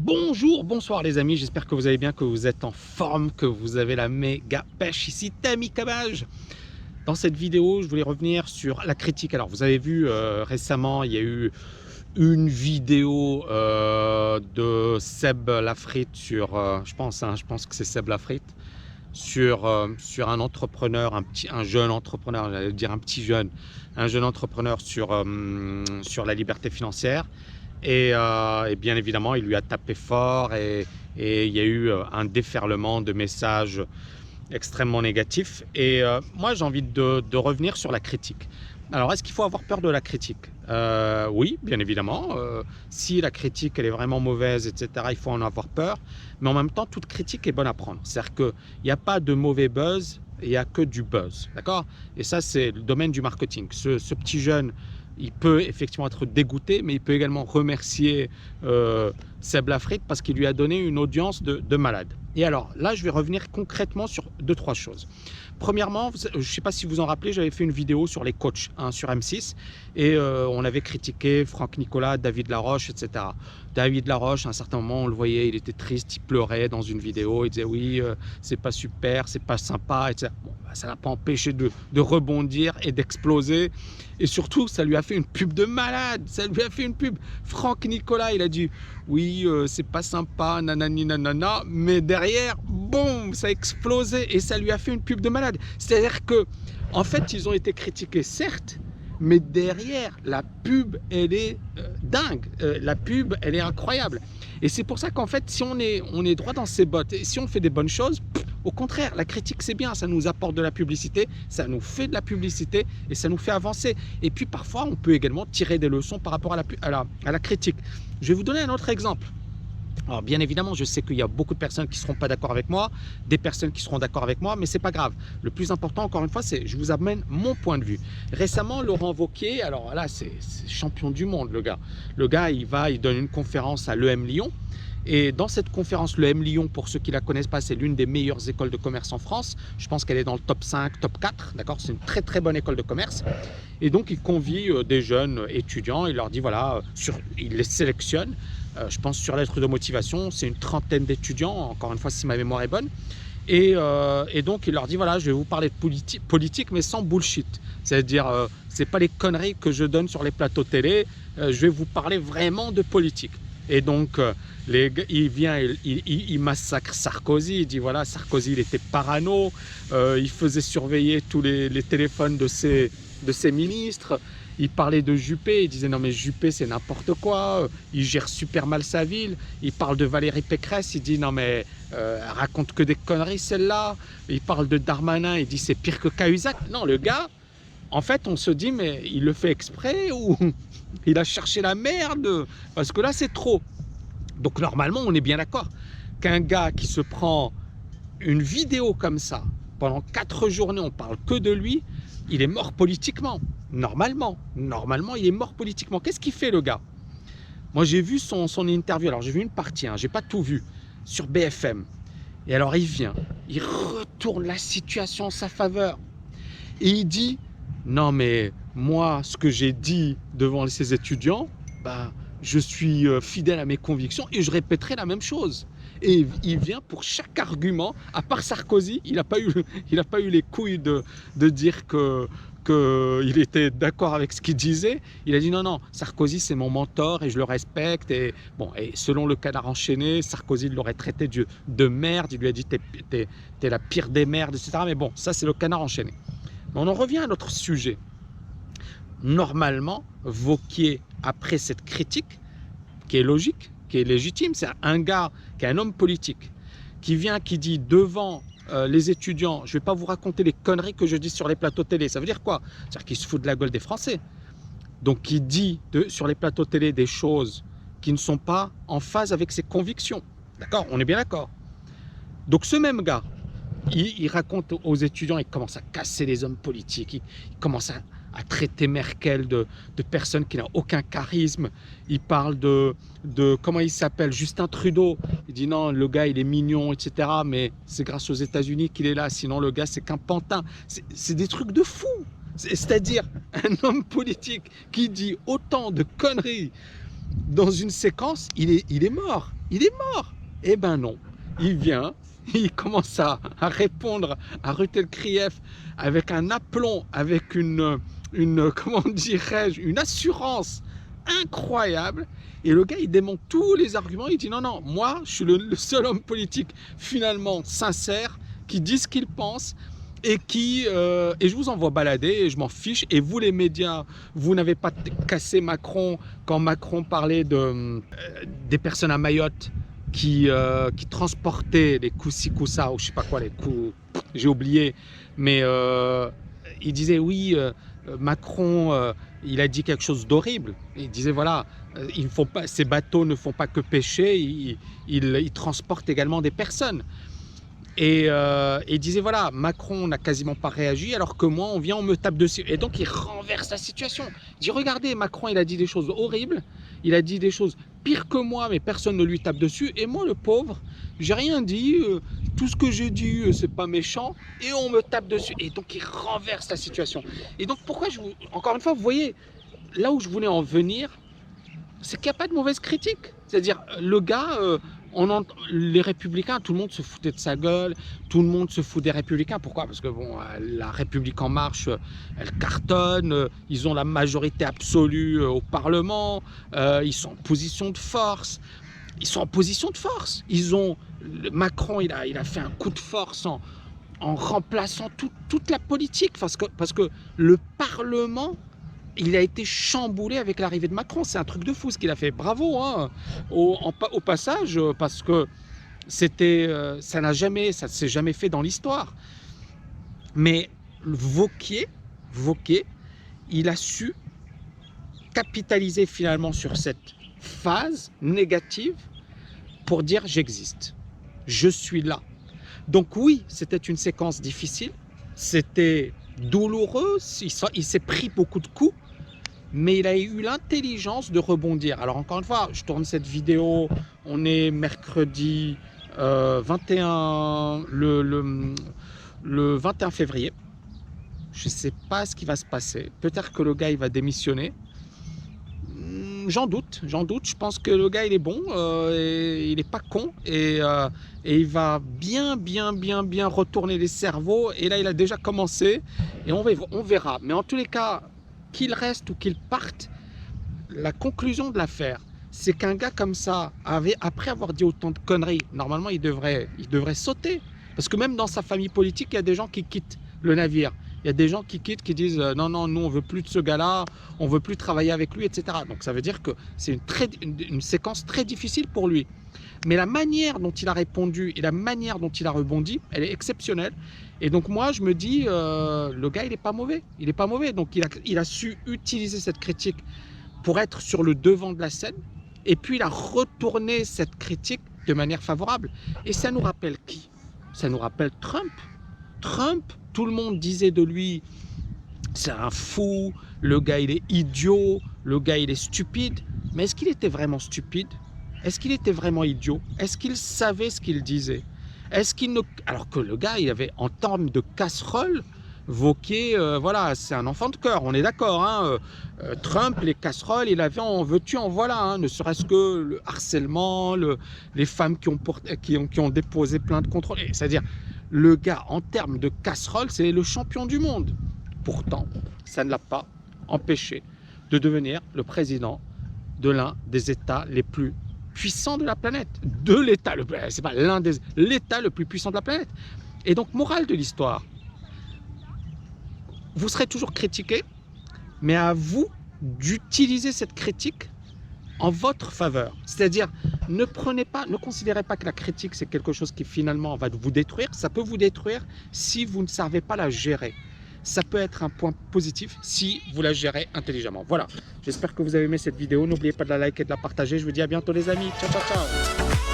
Bonjour, bonsoir les amis, j'espère que vous allez bien, que vous êtes en forme, que vous avez la méga pêche. Ici Tammy Cabage. Dans cette vidéo, je voulais revenir sur la critique. Alors vous avez vu récemment, il y a eu une vidéo de Seb Lafrite sur, je pense que c'est Seb Lafrite, sur un entrepreneur, un jeune entrepreneur, j'allais dire un jeune entrepreneur sur la liberté financière. Et bien évidemment, il lui a tapé fort et il y a eu un déferlement de messages extrêmement négatifs. Moi, j'ai envie de revenir sur la critique. Alors, est-ce qu'il faut avoir peur de la critique? Oui, bien évidemment. Si la critique elle est vraiment mauvaise, etc., il faut en avoir peur. Mais en même temps, toute critique est bonne à prendre. C'est-à-dire qu'il n'y a pas de mauvais buzz, il n'y a que du buzz. D'accord? Et ça, c'est le domaine du marketing. Ce petit jeune, il peut effectivement être dégoûté, mais il peut également remercier Seb Lafrite parce qu'il lui a donné une audience de malade. Et alors, là, je vais revenir concrètement sur 2-3 choses. Premièrement, je ne sais pas si vous en rappelez, j'avais fait une vidéo sur les coachs sur M6 et on avait critiqué Franck Nicolas, David Laroche, etc. David Laroche, à un certain moment, on le voyait, il était triste, il pleurait dans une vidéo, il disait oui, c'est pas super, c'est pas sympa, etc. Bon, ça l'a pas empêché de rebondir et d'exploser. Et surtout, ça lui a fait une pub de malade, ça lui a fait une pub. Franck Nicolas, il a dit oui, c'est pas sympa, nanani nanana, mais derrière, boum, ça a explosé et ça lui a fait une pub de malade. C'est-à-dire que, en fait, ils ont été critiqués, certes, mais derrière, la pub, elle est dingue. La pub, elle est incroyable. Et c'est pour ça qu'en fait, si on est droit dans ses bottes et si on fait des bonnes choses, au contraire, la critique, c'est bien. Ça nous apporte de la publicité, ça nous fait de la publicité et ça nous fait avancer. Et puis, parfois, on peut également tirer des leçons par rapport à la critique. Je vais vous donner un autre exemple. Alors bien évidemment, je sais qu'il y a beaucoup de personnes qui ne seront pas d'accord avec moi, des personnes qui seront d'accord avec moi, mais c'est pas grave. Le plus important, encore une fois, c'est je vous amène mon point de vue. Récemment, Laurent Wauquiez, alors là, c'est champion du monde, le gars. Le gars, il donne une conférence à l'EM Lyon. Et dans cette conférence, l'EM Lyon, pour ceux qui ne la connaissent pas, c'est l'une des meilleures écoles de commerce en France. Je pense qu'elle est dans le top 5, top 4, d'accord? C'est une très très bonne école de commerce. Et donc, il convie des jeunes étudiants, il leur dit, voilà, il les sélectionne. Je pense sur lettre de motivation, c'est une trentaine d'étudiants, encore une fois si ma mémoire est bonne. Et donc il leur dit voilà, je vais vous parler de politique mais sans bullshit. C'est-à-dire, c'est pas les conneries que je donne sur les plateaux télé, je vais vous parler vraiment de politique. Et donc il vient, il massacre Sarkozy, il dit voilà, Sarkozy il était parano, il faisait surveiller tous les téléphones de ses ministres. Il parlait de Juppé, il disait non mais Juppé c'est n'importe quoi, il gère super mal sa ville. Il parle de Valérie Pécresse, il dit non mais elle raconte que des conneries celle-là. Il parle de Darmanin, il dit c'est pire que Cahuzac. Non, le gars, en fait on se dit mais il le fait exprès ou il a cherché la merde, parce que là c'est trop. Donc normalement on est bien d'accord qu'un gars qui se prend une vidéo comme ça, pendant 4 journées on parle que de lui, il est mort politiquement. Normalement, il est mort politiquement. Qu'est-ce qu'il fait le gars? Moi j'ai vu son interview, alors j'ai vu une partie, j'ai pas tout vu, sur BFM. Et alors il vient, il retourne la situation en sa faveur. Et il dit, non mais moi ce que j'ai dit devant ces étudiants, je suis fidèle à mes convictions et je répéterai la même chose. Et il vient pour chaque argument, à part Sarkozy, il n'a pas eu les couilles de dire qu'il était d'accord avec ce qu'il disait. Il a dit non, Sarkozy c'est mon mentor et je le respecte. Et bon, et selon le Canard enchaîné, Sarkozy l'aurait traité de merde, il lui a dit t'es la pire des merdes, etc. Mais bon, ça c'est le Canard enchaîné. Mais on en revient à notre sujet. Normalement, Wauquiez, après cette critique, qui est logique, qui est légitime, c'est un gars qui est un homme politique, qui vient, qui dit devant les étudiants, je ne vais pas vous raconter les conneries que je dis sur les plateaux télé. Ça veut dire quoi? C'est-à-dire qu'il se fout de la gueule des Français. Donc il dit sur les plateaux télé des choses qui ne sont pas en phase avec ses convictions. D'accord? On est bien d'accord. Donc ce même gars, il raconte aux étudiants, il commence à casser les hommes politiques, il commence à traiter Merkel de personne qui n'a aucun charisme. Il parle de comment il s'appelle, Justin Trudeau. Il dit non, le gars il est mignon, etc. Mais c'est grâce aux États-Unis qu'il est là. Sinon le gars c'est qu'un pantin. C'est des trucs de fou. C'est-à-dire un homme politique qui dit autant de conneries dans une séquence, il est mort. il est mort. Eh ben non, il vient, il commence à répondre à Rutel Krief avec un aplomb, avec comment dirais-je, une assurance incroyable. Et le gars, il démonte tous les arguments. Il dit non, non, moi, je suis le seul homme politique finalement sincère qui dit ce qu'il pense et et je vous envoie balader et je m'en fiche. Et vous, les médias, vous n'avez pas cassé Macron quand Macron parlait des personnes à Mayotte qui transportaient les coups-ci, coups-ça, ou je sais pas quoi, les coups, j'ai oublié. Mais il disait oui, Macron, il a dit quelque chose d'horrible. Il disait voilà, ces bateaux ne font pas que pêcher, ils transportent également des personnes. Et il disait voilà, Macron n'a quasiment pas réagi alors que moi on vient, on me tape dessus. Et donc il renverse la situation. Il dit regardez, Macron il a dit des choses horribles, il a dit des choses pires que moi, mais personne ne lui tape dessus. Et moi le pauvre, j'ai rien dit, tout ce que j'ai dit c'est pas méchant et on me tape dessus. Et donc il renverse la situation. Et donc pourquoi encore une fois, vous voyez, là où je voulais en venir, c'est qu'il n'y a pas de mauvaise critique. C'est-à-dire, le gars, les Républicains, tout le monde se foutait de sa gueule, tout le monde se fout des Républicains. Pourquoi? Parce que bon, la République En Marche, elle cartonne, ils ont la majorité absolue au Parlement, ils sont en position de force. Ils sont en position de force. Macron, il a fait un coup de force en remplaçant toute la politique, parce que le Parlement, il a été chamboulé avec l'arrivée de Macron. C'est un truc de fou ce qu'il a fait. Bravo hein, au passage, parce que ça ne s'est jamais fait dans l'histoire. Mais Wauquiez, il a su capitaliser finalement sur cette phase négative pour dire j'existe, je suis là. Donc oui, c'était une séquence difficile, c'était douloureux, il s'est pris beaucoup de coups, mais il a eu l'intelligence de rebondir. Alors encore une fois, je tourne cette vidéo, on est mercredi 21, le 21 février. Je ne sais pas ce qui va se passer. Peut-être que le gars il va démissionner. J'en doute. Je pense que le gars il est bon, et il n'est pas con, et il va bien retourner les cerveaux. Et là il a déjà commencé et on verra. Mais en tous les cas, qu'il reste ou qu'il parte, la conclusion de l'affaire, c'est qu'un gars comme ça, après avoir dit autant de conneries, normalement il devrait sauter. Parce que même dans sa famille politique, il y a des gens qui quittent le navire. Il y a des gens qui quittent, qui disent non, non, nous on veut plus de ce gars-là, on veut plus travailler avec lui, etc. Donc ça veut dire que c'est une séquence très difficile pour lui. Mais la manière dont il a répondu et la manière dont il a rebondi, elle est exceptionnelle. Et donc moi je me dis, le gars il n'est pas mauvais, Donc il a su utiliser cette critique pour être sur le devant de la scène. Et puis il a retourné cette critique de manière favorable. Et ça nous rappelle qui? Ça nous rappelle Trump. Tout le monde disait de lui, c'est un fou, le gars il est idiot, le gars il est stupide. Mais est-ce qu'il était vraiment stupide? Est-ce qu'il était vraiment idiot? Est-ce qu'il savait ce qu'il disait? Alors que le gars, il avait, en termes de casserole, Wauquiez, voilà, c'est un enfant de cœur, on est d'accord. Hein, Trump, les casseroles, il avait en veux-tu, en voilà. Hein, ne serait-ce que le harcèlement, les femmes qui ont déposé plainte contre. C'est-à-dire, le gars, en termes de casserole, c'est le champion du monde. Pourtant, ça ne l'a pas empêché de devenir le président de l'un des États les plus puissants de la planète. C'est pas l'État le plus puissant de la planète. Et donc, morale de l'histoire, vous serez toujours critiqué, mais à vous d'utiliser cette critique en votre faveur. C'est-à-dire, ne considérez pas que la critique, c'est quelque chose qui finalement va vous détruire. Ça peut vous détruire si vous ne savez pas la gérer. Ça peut être un point positif si vous la gérez intelligemment. Voilà, j'espère que vous avez aimé cette vidéo. N'oubliez pas de la liker et de la partager. Je vous dis à bientôt les amis. Ciao, ciao, ciao.